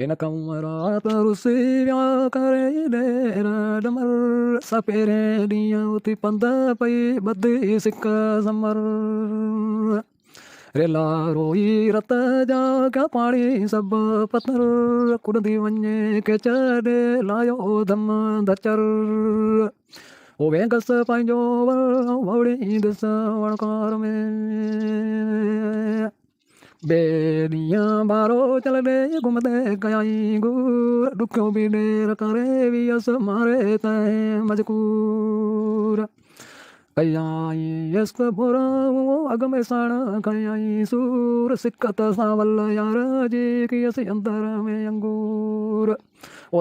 इन कमरात रुसी विया करे ॾेर डमर सपेरे ॾींहं उथी पंध पई ॿधी सिक समर रेला रोई रत जा क्या पाणी सभु पथर कुॾंदी वञे के चॾे लायो धम धचर ओ वेंगस पंहिंजो वड़ींदुसि वणकार में ॿे ॾींहं बारो चलंदे घुमंदे कयाई गुर ॾुखियो बि ॾेर करे वियसि मारे तंहिं मजकूर कयाई यस्क भुरा अॻ में साण खयाई सूर सिकत सां वल यार जी कियसि अंदर में अंगूर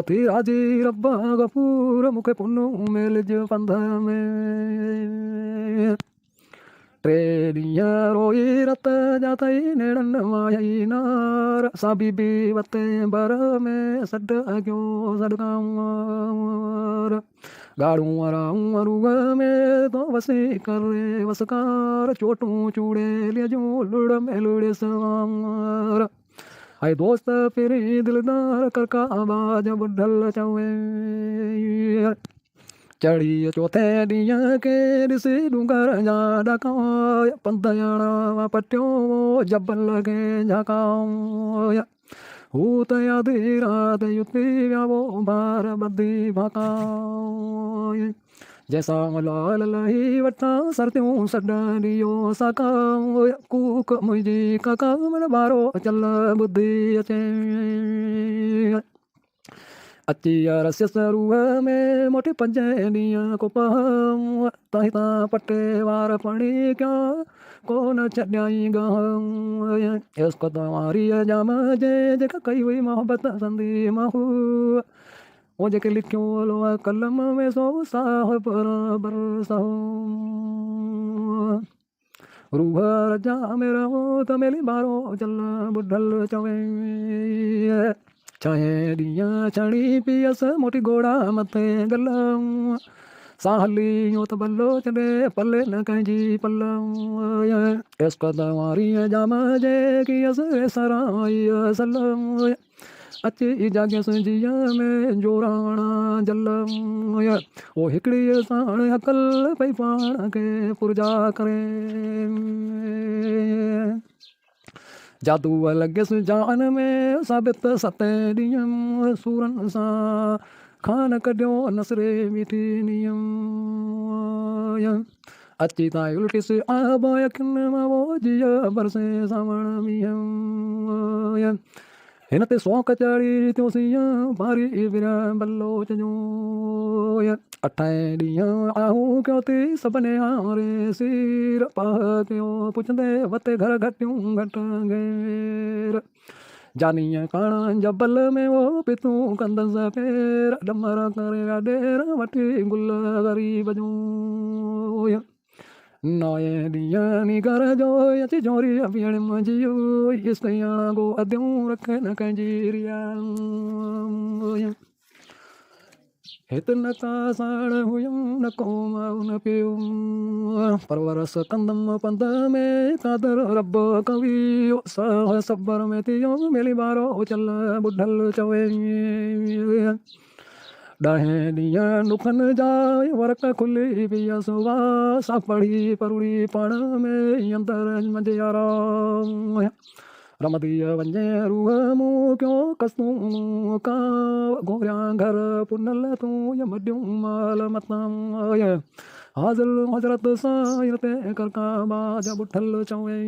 ओथी राजी रब गफूर मूंखे पुनू मेलिज पंध में टे ॾींहं रोई रत जा थई नेड़नि मायई नार सां बीबी वते बर में सॾ अॻियो सॾकार ॻाढ़ूं वाराऊं रूह में तो वसी करे वसकार चोटूं चूड़े लिजूं लुड़ में लुड़े सवार हाय दोस्त फिरी दिलदार करका आवाज ॿुधल चवे चढ़ी चौथे ॾींहं के ॾिसी डूंगर जा ॾका पंध ॼणा पटियो जबल खे झाका हू त यादि राति युती विया वो बार ॿधी भाका जैसां लाल लही वठां सरतियूं सॾ ॾियो साका कूक मुंहिंजी काका मन ॿारो चल ॿुधी अचे अची रसियस रूह में मोटी पंजे ॾींहं को तां हितां पटे वार पणी कया कोन छॾियाई गाह इश्क तवारीअ जाम जे जेका कई हुई मोहबत संदी माहू वो जेके लिखियो लो कलम में सो साह बराबर साहो रूह रजा में रहो त मेली बारो चल ॿुधल चवे छहें ॾींहं छणी पियसि मोटी घोड़ा मथे गल सां हली यूं त भलो छॾे पले न कंहिंजी पल इश्क तवारीअ जाम जे कियसि सराई सल अची जाॻियसि जीअं में जोराणा जल ओ हिकिड़ी साण अकल पई पाण खे पुरजा करे जादू लॻियसि जान में साबित सते ॾींहं सूरनि सां खान कढियो नसरे मीठी नियम अची ताईं उल्टिस आब यकिन मां वो जिया बरसे सावण मींहं हिन ते सौंक चढ़ी थियो सीअं भारी विरा बलोच जो अठें ॾींहं आहूं कयो थी सभिनी हारे सीर पाह कयो पुछंदे वते घर घटियूं घटि घेर जानीअ काणा जबल में वो पितूं कंदसि पेर डमर करे ॾेर वठी गुल ग़रीब जूं नए ॾींहं नी घर जो अची जोरी पीअण मुंहिंजियो इश्क याणा गो अधियूं रखे न कंहिंजी रिया हिते न का साण हुयूं न को माउ न पियो परवरस कंदमि पंध में कादर रब कवी सह सबर में थियो मेली बारो चल ॿुधल चवे ॾहें ॾींहं ॾुखनि जा वरक खुली पियसि वा सा पढ़ी परुड़ी पाण में अंदर मंझि यारा रमदी वञे रूह मूं कयो कसूं का घोरिया घर पुनल तूं यमडियूं माल मतां हाज़िर हज़रत साईं ते करका बाज ॿुठल चवे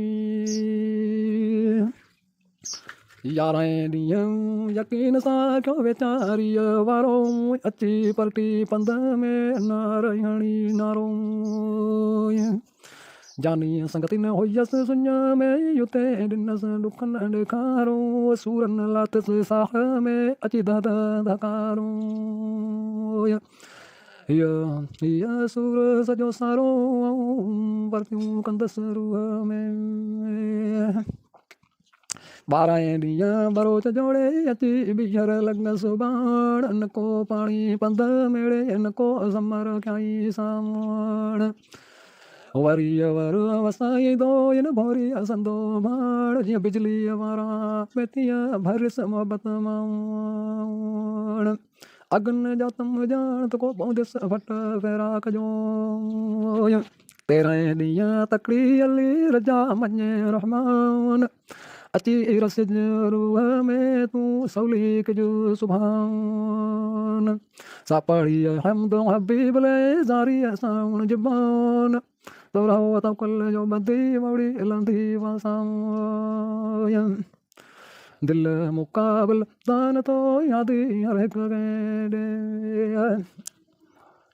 यारहें ॾींहं यकीन सां कयो वेचारीअ वारो अची पलटी पंध में नार हणी नारो जानी संगति न हुयसि सुञ में युते ॾिनसि ॾुखनि ॾेखारो सूरनि लाथसि साह में अची दद धकारो हीअ सूर सॼो सारो परतियूं कंदसि रूह में 12 ॾींहं बरोच जोड़े अची बीहर लॻसि बाण न को पाणी पंध मेड़े न को समर कयाई साण वरी वर वसाई दो इन भोरी असंदो भाड़ जीअं बिजली वारा बेतीअ भरिस मोहबत माण अगन जा तम जान तो को पौंदिस फट फेराक जो तेरहं ॾींहं तकड़ी अली रजा मञे रहमान अची रसिज रूह में तूं सवली कजो सुभान सापड़ी हमद हबीब ले ज़ारी साउण ज़बान तोराहो तवकल जो बदी मौड़ी लंदी वसां दिल मुकाबल दान तो यादी हर हिक ॾे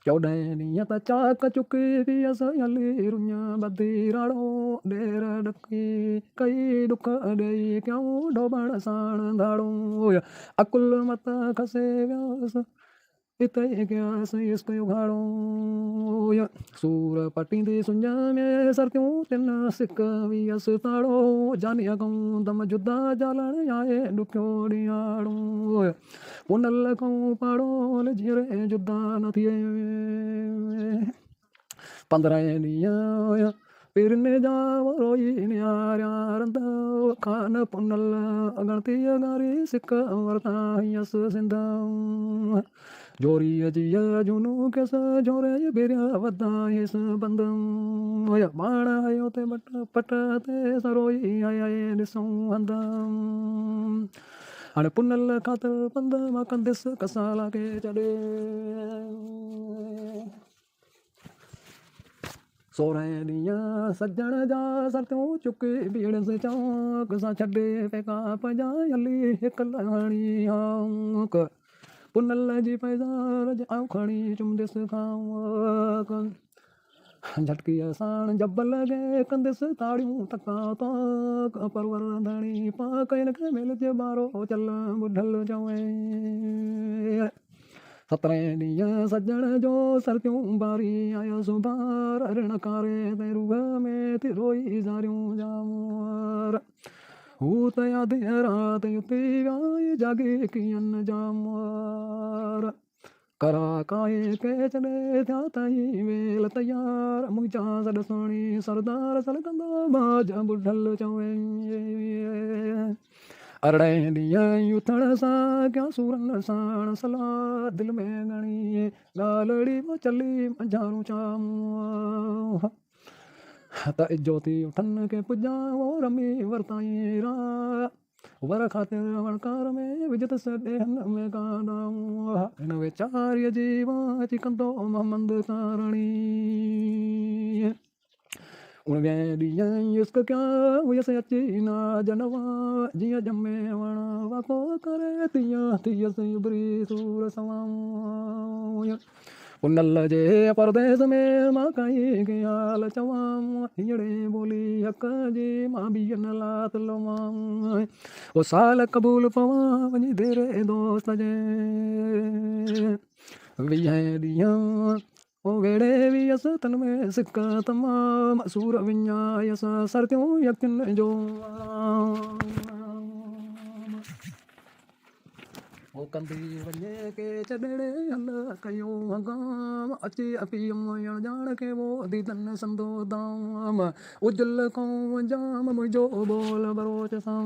14 ॾींहं त चाक चुकी पियस हली रुञ बदी राड़ो ॾेर ॾकी कई ॾुख ॾेई कयूं ढोबण साण धाड़ो अकुल मत खसे वियास इते कयास इश्क उघाड़ो सूर पटींदी सुञ में सरतियूं तिन सिक वियस ताड़ो जानी अगूं दम जुदा जालण आए ॾुखियो ॾियाड़ो पुनल कूं पाड़ो जीअरे जुदा न थिए 15 ॾींहं पिरने जा रोई न्यारा रंद खान पुनल अगणती अगारी सिक वरता यस सिंध जोरी जिया जुनू केस जोरे बिरिया वधायस बंद बाण आयो ते बट पट ते सरोई आए ॾिसूं हंद हाणे पुनल खातर पंद मां कंदिस कसाला खे छॾे 16 ॾींहं सजण जा सरतियूं चुकी भीड़ से चौक सां छॾे पेका पंहिंजा हली हिकु लहणी हाक पुनल जी पैदार आऊं खणी चुमदिसि खां झटकीअ साण जब लॻे कंदिसि ताड़ियूं तका ताक परवर धणी पाक हिन खे मिलजे ॿारो चल ॿुधल चवे 17 ॾींहं सजण जो सरतियूं बारी आयो सुबार ऋण कारे ते रूह में थी रोई ज़ारियूं जामर हू त यादि राति युती वियाई जागी कीअं जामर करा काए के छॾे थिया ताईं वेल तयार मुंहिंजा सॾ सुणी सरदार सलगंदो बाज ॿुधल चवे 18 ॾींहं उथण सां कया सूरन साण सलाह दिलि में घणी ॻाल्हि पोइ चली मंझारूं चाम त इजोती उठनि खे पुॼा वो रमी वरताई रा वर ख़ातिर वणकार में विझत सॾेहन में काॾाऊं हिन वेचारीअ जी वाची कंदो मोहम्मद कारणी 19 ॾींहं इश्क कया हुयसि अची ना जनवा जीअं ॼमे वण वाको करे तीअं थियसि उभरी सूर सवां पुनल जे परदेस में मां कई ॻाल्हि चवां हीअड़े ॿोली हक़ जी मां ॿियन लात लवां ओ साल क़बूल पवां वञी देरे दोस्त जे 20 ॾींहं ओ वेड़े वियसि तन में सिक तमाम सूर विञायस सरतियूं यकिन जो ओ कंदी वञे के छॾे हल कयो हगाम अची अपीम ॼाण के वो दीदन संदो दाम उजल खां जाम मुंहिंजो बोल बरोच सां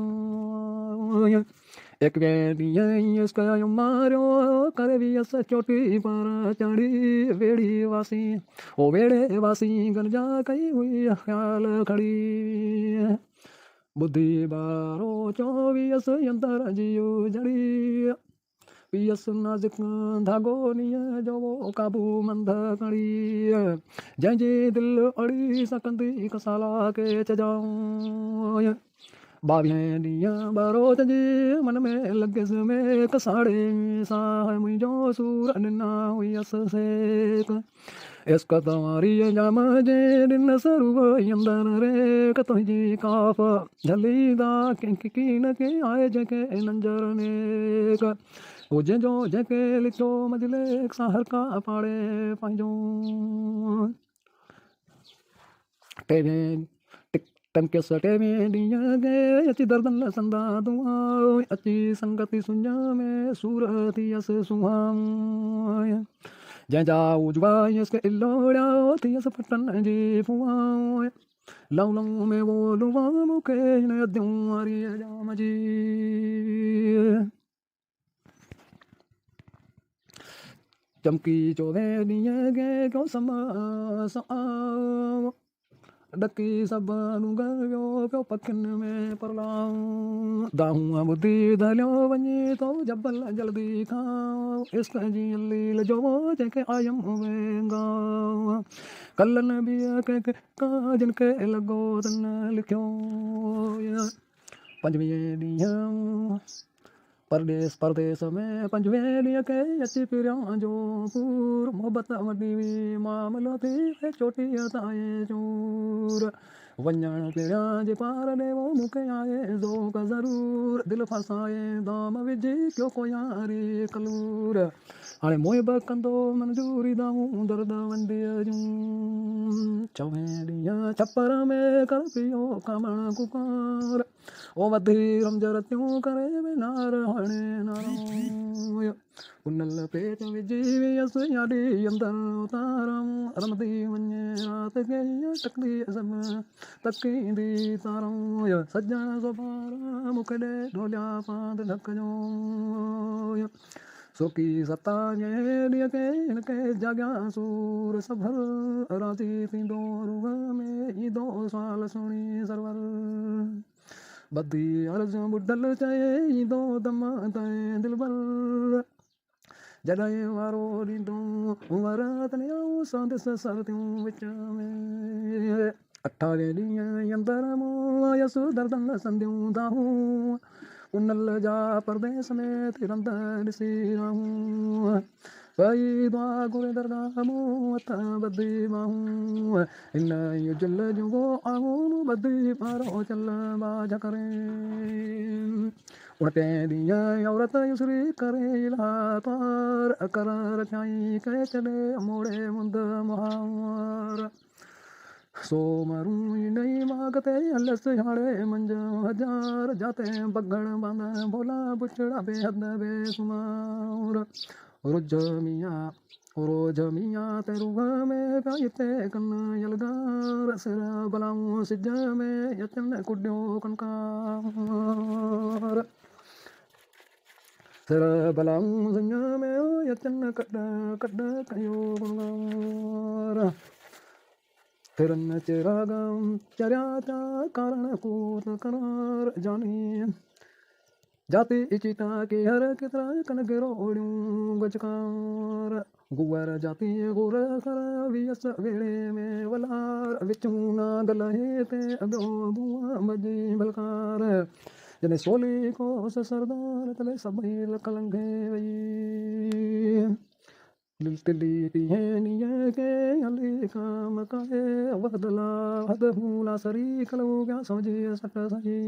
21 ॾींहं कयो मारियो करे वियसि चोटी पर चढ़ी वेड़ी वासी ओ वेड़े वासी गंजा कई हुई ख़्याल खड़ी बुद्धि बारो चोवीहसि अंदर जियो जड़ी पियसि नाज़ुक धागो नीअ जो वो काबू मंद कड़ी जंहिंजी दिलि अड़ी सकंदी कसाला खे चजाऊं 22 ॾींहं बरोत जी मन में लॻियसि में कसाड़े सां मुंहिंजो सूर ॾिना हुयसि सेक इश्क तवारीअ जाम जे ॾिन सरूब अंदर रे तुंहिंजी काफ़ झलींदा कंहिंखे कीन के आहे जंहिंखे नंजर नेक हो जंहिंजो जंहिंखे लिखियो मजले सां हर का पाड़े पंहिंजो टमकियस 23 ॾींहं गे अची दर्दन संदा दुआ अची संगति सुञ में सूर थियसि सुहां जंहिं जाऊ जुवायस के इलोड़ा थियस फटन जी फुआ लऊ लऊ में वो लुआ मुके न अद्यूं वारी जाम जी चमकी चोवे ॾींहं गे क्यों समा डकी सब गयो पियो पखियुनि में परलाऊं दाहूं ॿुधी दलियो वञे थो जबल जल्दी खां इश्क जी लील जो जंहिंखे आयम वेंगा कल्हनि बि कंहिंखे काजन खे लॻो त न लिखियो 25 ॾींहं परदेस में 25 ॾींहं के अची फिरियां जो पूर मोहबत वॾी हुई मामलो थी चोटीअ ताईं चूर वञण पहिरियां जे पार ॾे वो मूंखे आए ज़ोक ज़रूर दिलि फसाए दाम विझी कयो को यारी कलूर हाणे मोहिब कंदो मंजूरी दाऊं दर्द वंडीअ जूं 24 ॾींहं छपर में कर पियो कामण कुकार ओ वधी रमजर त्यूं करे नार हाणे नारो उनल पेट विझी वियसि याॾी अंदर उतारम रमदी वञे राति खे टकदी सब तकींदी तारो सजण सुभारा मूंखे ॾे ढोलिया पांद ढकजो सोकी सताजे ॾींहं के हिनखे जाॻिया सूर सभर राज़ी थींदो रूह में ईंदो साल सुहिणी सरवर बदी अर्ज़ ॿुधल चए ईंदो दम ताईं दिलबर जॾहिं वारो ॾींदो उमर तनियाऊं संदसि सर्दियूं विच में 28 ॾींहं अंदरि मूं आयसि दर्दनि संदियूं दाहूं उनल जा परदेस में तिरंद ॾिसी रहूं पई दुआ घुरे दरगाह मूं हथ ॿधी ॿाहूं हिन जुल जूं आऊं ॿधी पारो चल बाझ करे 29 ॾींहं औरत युसरी करे इला पार कर रचाई के छॾे मोड़े मुंद मुहार सो मारूं नई माग ते हलस हाणे मंझ हजार जाते बगड़ बांध भोला बुछड़ा बेहद बेसुमार रोज मियाँ ते रूह में पिते कन यलगार सिर बलाऊं सिज में यचन कुॾियो कनकार सिर बलाऊं सिज में यचन कॾ कयो कनकार फिरन चिरागम चरिया चा कारण कूत करार जानी जाती इचिता के हर कितरा कन गिरोड़ियूं गजकार गुवर जाती गुर कर वियस वेड़े में वलार विचूं नाग लहे ते अगो बुआ मजी भलकार जने सोली को सरदार तले सभई कलंगे वई तिली टीहें के हली काम काए वदला हदहूला सरी कलो क्या समझी सट सही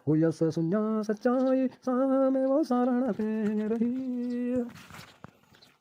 हुयस सुन्या सच्चाई सामे वो सारण पे रही